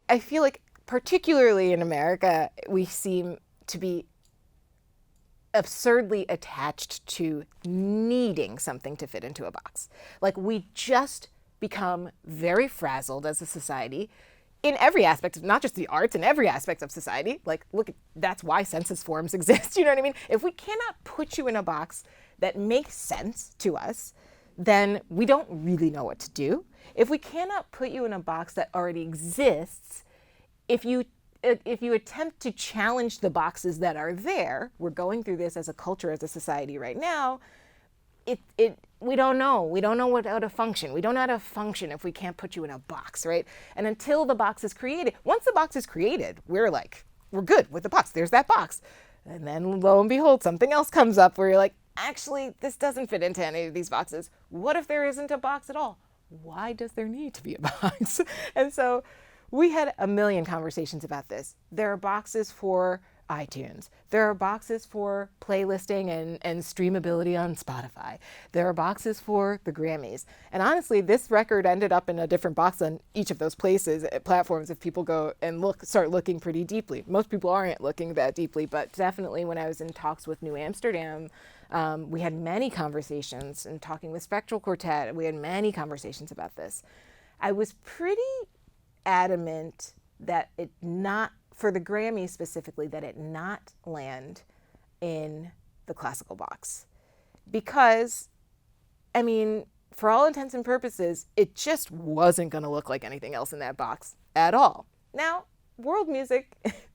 I feel like particularly in America, we seem to be absurdly attached to needing something to fit into a box. Like we just become very frazzled as a society in every aspect of not just the arts, in every aspect of society. Like, look, that's why census forms exist. You know what I mean? If we cannot put you in a box that makes sense to us, then we don't really know what to do. If we cannot put you in a box that already exists, if you attempt to challenge the boxes that are there, we're going through this as a culture, as a society right now, we don't know. We don't know how to function. We don't know how to function if we can't put you in a box, right? And until the box is created, once the box is created, we're good with the box. There's that box. And then lo and behold, something else comes up where you're like, actually, this doesn't fit into any of these boxes. What if there isn't a box at all? Why does there need to be a box? And so we had a million conversations about this. There are boxes for iTunes. There are boxes for playlisting and streamability on Spotify. There are boxes for the Grammys. And honestly, this record ended up in a different box on each of those places, platforms, if people go and start looking pretty deeply. Most people aren't looking that deeply, but definitely when I was in talks with New Amsterdam, we had many conversations, and talking with Spectral Quartet, we had many conversations about this. I was pretty adamant that it not, for the Grammy specifically, that it not land in the classical box. Because, I mean, for all intents and purposes, it just wasn't going to look like anything else in that box at all. Now, world music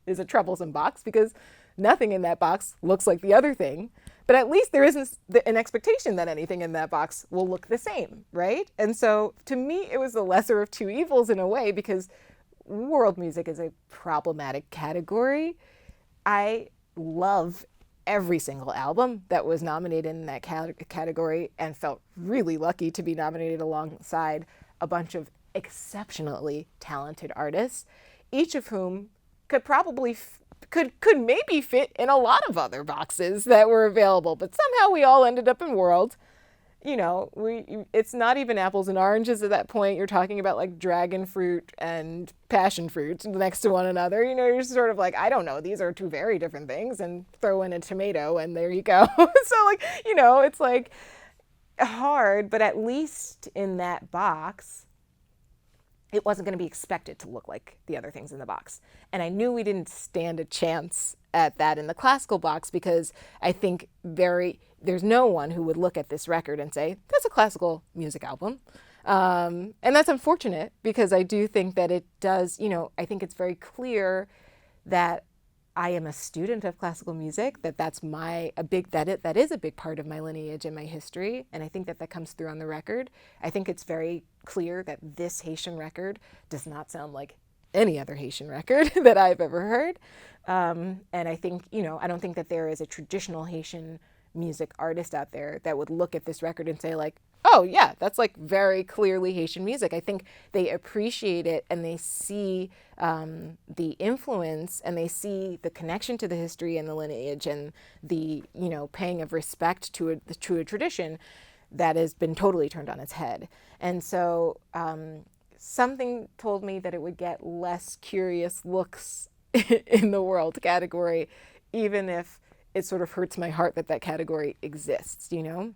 is a troublesome box because nothing in that box looks like the other thing, but at least there isn't an expectation that anything in that box will look the same, right? And so to me, it was the lesser of two evils in a way, because world music is a problematic category. I love every single album that was nominated in that category, and felt really lucky to be nominated alongside a bunch of exceptionally talented artists, each of whom could probably could maybe fit in a lot of other boxes that were available, but somehow we all ended up in world. You know, it's not even apples and oranges at that point. You're talking about like dragon fruit and passion fruit next to one another. You know, you're sort of like, I don't know, these are two very different things, and throw in a tomato and there you go. So like, you know, it's like hard, but at least in that box, it wasn't going to be expected to look like the other things in the box. And I knew we didn't stand a chance at that in the classical box, because I think there's no one who would look at this record and say, that's a classical music album. And that's unfortunate, because I do think that it does, you know, I think it's very clear that I am a student of classical music, that is a big part of my lineage and my history. And I think that comes through on the record. I think it's very clear that this Haitian record does not sound like any other Haitian record that I've ever heard. And I think, you know, I don't think that there is a traditional Haitian music artist out there that would look at this record and say like, oh yeah, that's like very clearly Haitian music. I think they appreciate it, and they see the influence, and they see the connection to the history and the lineage, and the, you know, paying of respect to a tradition that has been totally turned on its head. And so something told me that it would get less curious looks in the world category, even if it sort of hurts my heart that category exists, you know?